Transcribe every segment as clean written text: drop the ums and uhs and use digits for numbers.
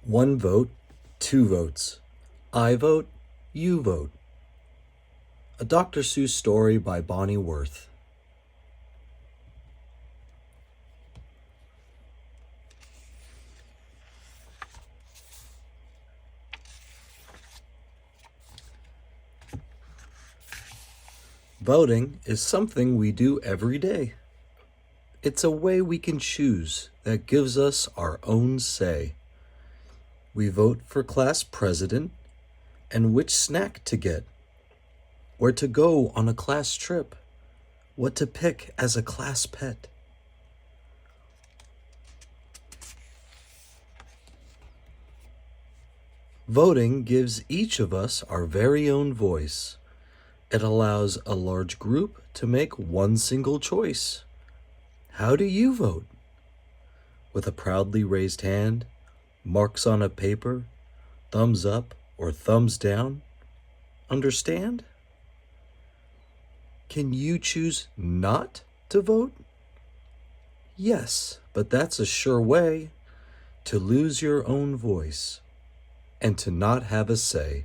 One vote, two votes. I vote, you vote. A Dr. Seuss story by Bonnie Worth. Voting is something we do every day. It's a way we can choose that gives us our own say. We vote for class president and which snack to get, where to go on a class trip, what to pick as a class pet. Voting gives each of us our very own voice. It allows a large group to make one single choice. How do you vote? With a proudly raised hand, marks on a paper, thumbs up or thumbs down? Understand? Can you choose not to vote? Yes, but that's a sure way to lose your own voice and to not have a say.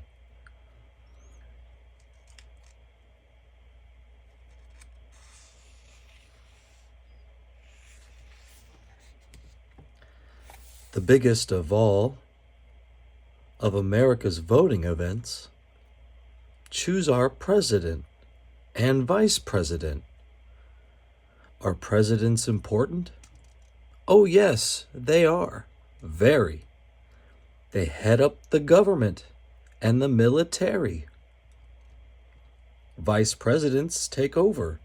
The biggest of all of America's voting events, choose our president and vice president. Are presidents important? Oh yes, they are. Very. They head up the government and the military. Vice presidents take over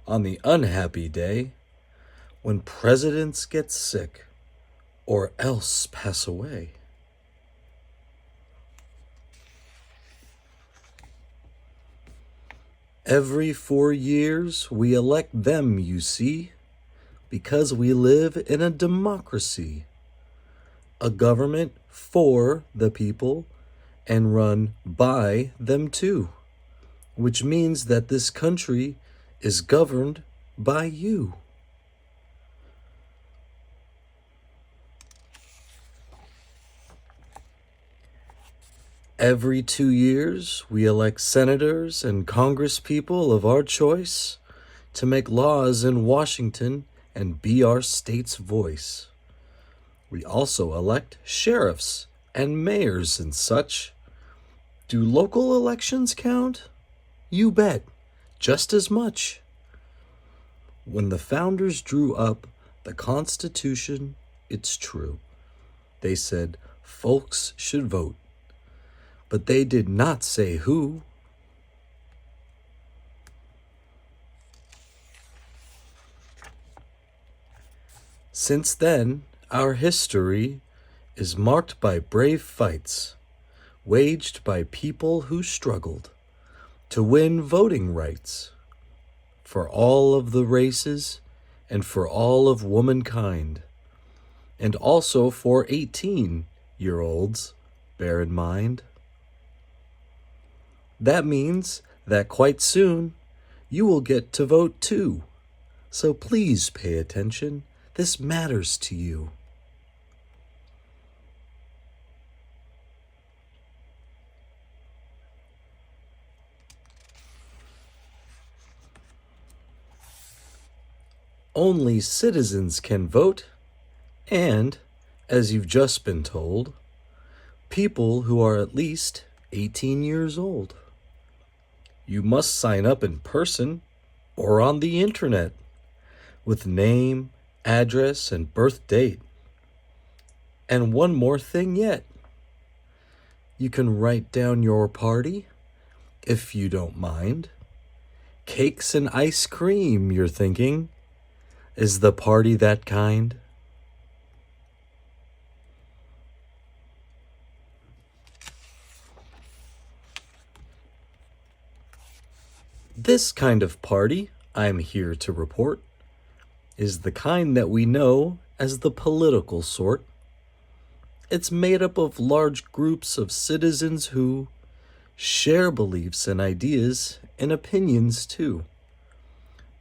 on the unhappy day when presidents get sick or else pass away. Every 4 years we elect them, you see, because we live in a democracy, a government for the people and run by them too, which means that this country is governed by you. Every 2 years, we elect senators and congresspeople of our choice to make laws in Washington and be our state's voice. We also elect sheriffs and mayors and such. Do local elections count? You bet, just as much. When the founders drew up the Constitution, it's true. They said folks should vote. But they did not say who. Since then, our history is marked by brave fights, waged by people who struggled to win voting rights for all of the races and for all of womankind, and also for 18-year-olds, bear in mind. That means that quite soon you will get to vote too. So please pay attention. This matters to you. Only citizens can vote, and, as you've just been told, people who are at least 18 years old. You must sign up in person or on the internet with name, address, and birth date. And one more thing yet. You can write down your party, if you don't mind. Cakes and ice cream, you're thinking. Is the party that kind? This kind of party, I'm here to report, is the kind that we know as the political sort. It's made up of large groups of citizens who share beliefs and ideas and opinions too.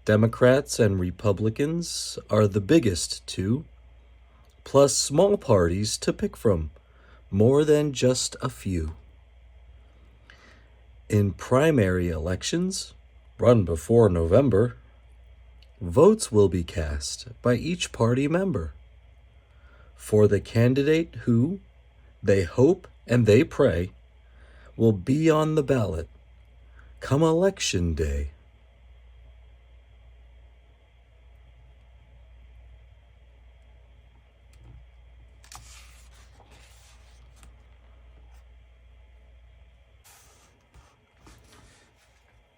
Democrats and Republicans are the biggest two, plus small parties to pick from, more than just a few. In primary elections, run before November, votes will be cast by each party member for the candidate who, they hope and they pray, will be on the ballot come election day.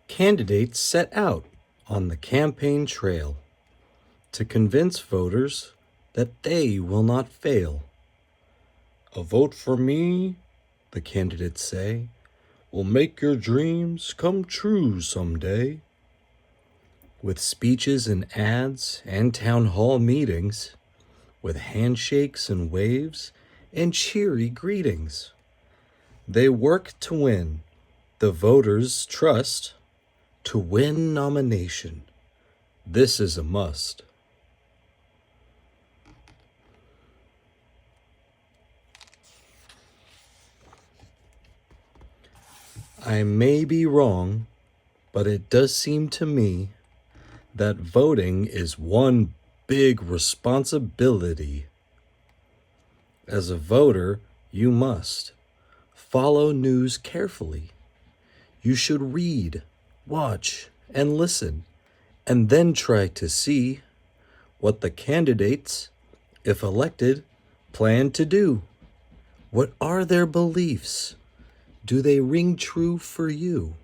Candidates set out on the campaign trail to convince voters that they will not fail. A vote for me, the candidates say, will make your dreams come true someday. With speeches and ads and town hall meetings, with handshakes and waves and cheery greetings, they work to win the voters' trust. To win nomination, this is a must. I may be wrong, but it does seem to me that voting is one big responsibility. As a voter, you must follow news carefully. You should read, watch, and listen, and then try to see what the candidates, if elected, plan to do. What are their beliefs? Do they ring true for you?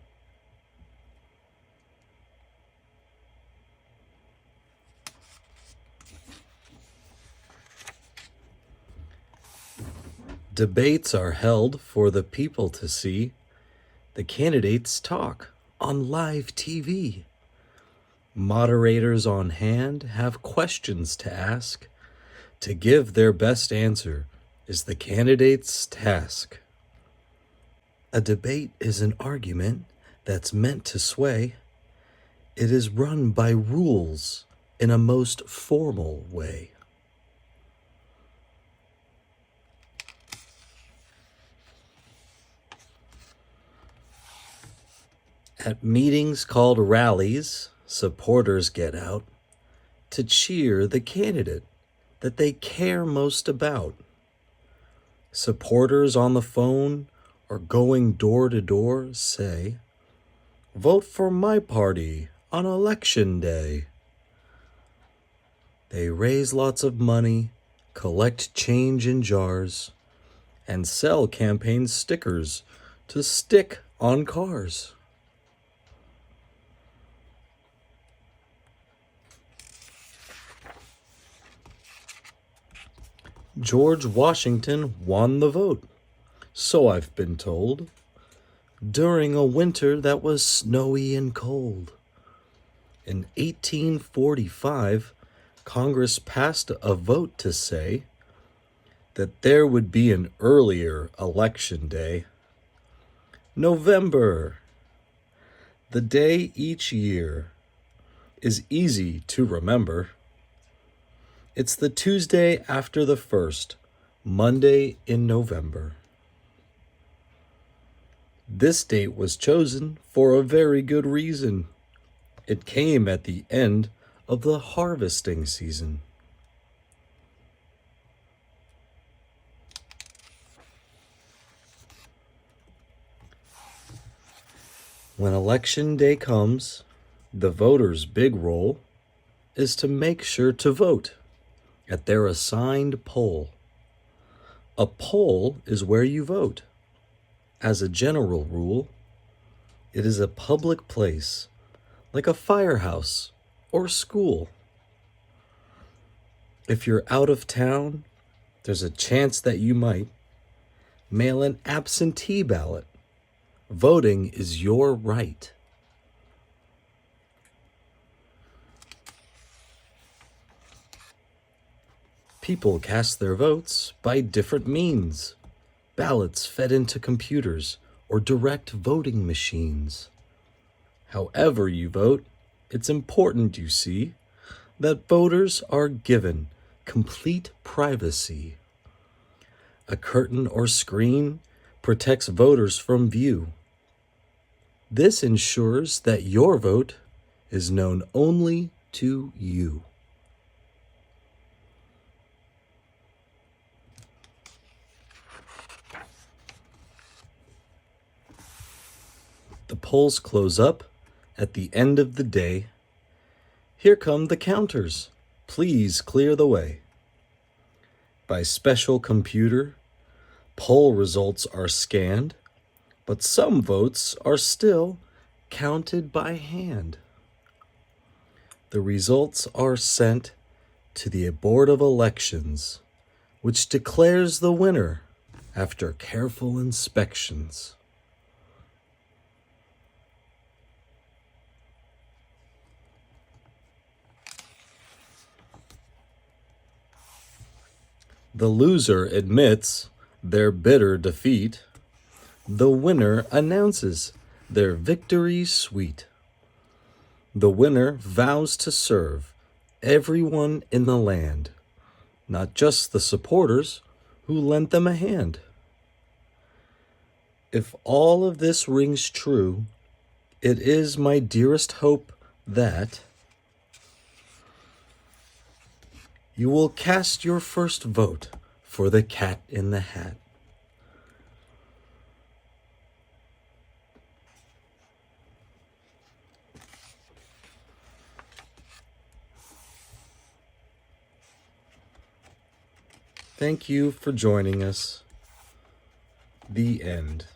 Debates are held for the people to see. The candidates talk on live TV. Moderators on hand have questions to ask. To give their best answer is the candidate's task. A debate is an argument that's meant to sway. It is run by rules in a most formal way. At meetings called rallies, supporters get out to cheer the candidate that they care most about. Supporters on the phone or going door to door say, "Vote for my party on election day." They raise lots of money, collect change in jars, and sell campaign stickers to stick on cars. George Washington won the vote, so I've been told, during a winter that was snowy and cold. In 1845, Congress passed a vote to say that there would be an earlier election day. November, the day each year, is easy to remember. It's the Tuesday after the first Monday in November. This date was chosen for a very good reason. It came at the end of the harvesting season. When election day comes, the voters' big role is to make sure to vote at their assigned poll. A poll is where you vote. As a general rule, it is a public place, like a firehouse or school. If you're out of town, there's a chance that you might mail an absentee ballot. Voting is your right. People cast their votes by different means. Ballots fed into computers or direct voting machines. However you vote, it's important, you see, that voters are given complete privacy. A curtain or screen protects voters from view. This ensures that your vote is known only to you. The polls close up at the end of the day. Here come the counters. Please clear the way. By special computer, poll results are scanned, but some votes are still counted by hand. The results are sent to the Board of Elections, which declares the winner after careful inspections. The loser admits their bitter defeat. The winner announces their victory sweet. The winner vows to serve everyone in the land, not just the supporters who lent them a hand. If all of this rings true, it is my dearest hope that you will cast your first vote for the Cat in the Hat. Thank you for joining us. The end.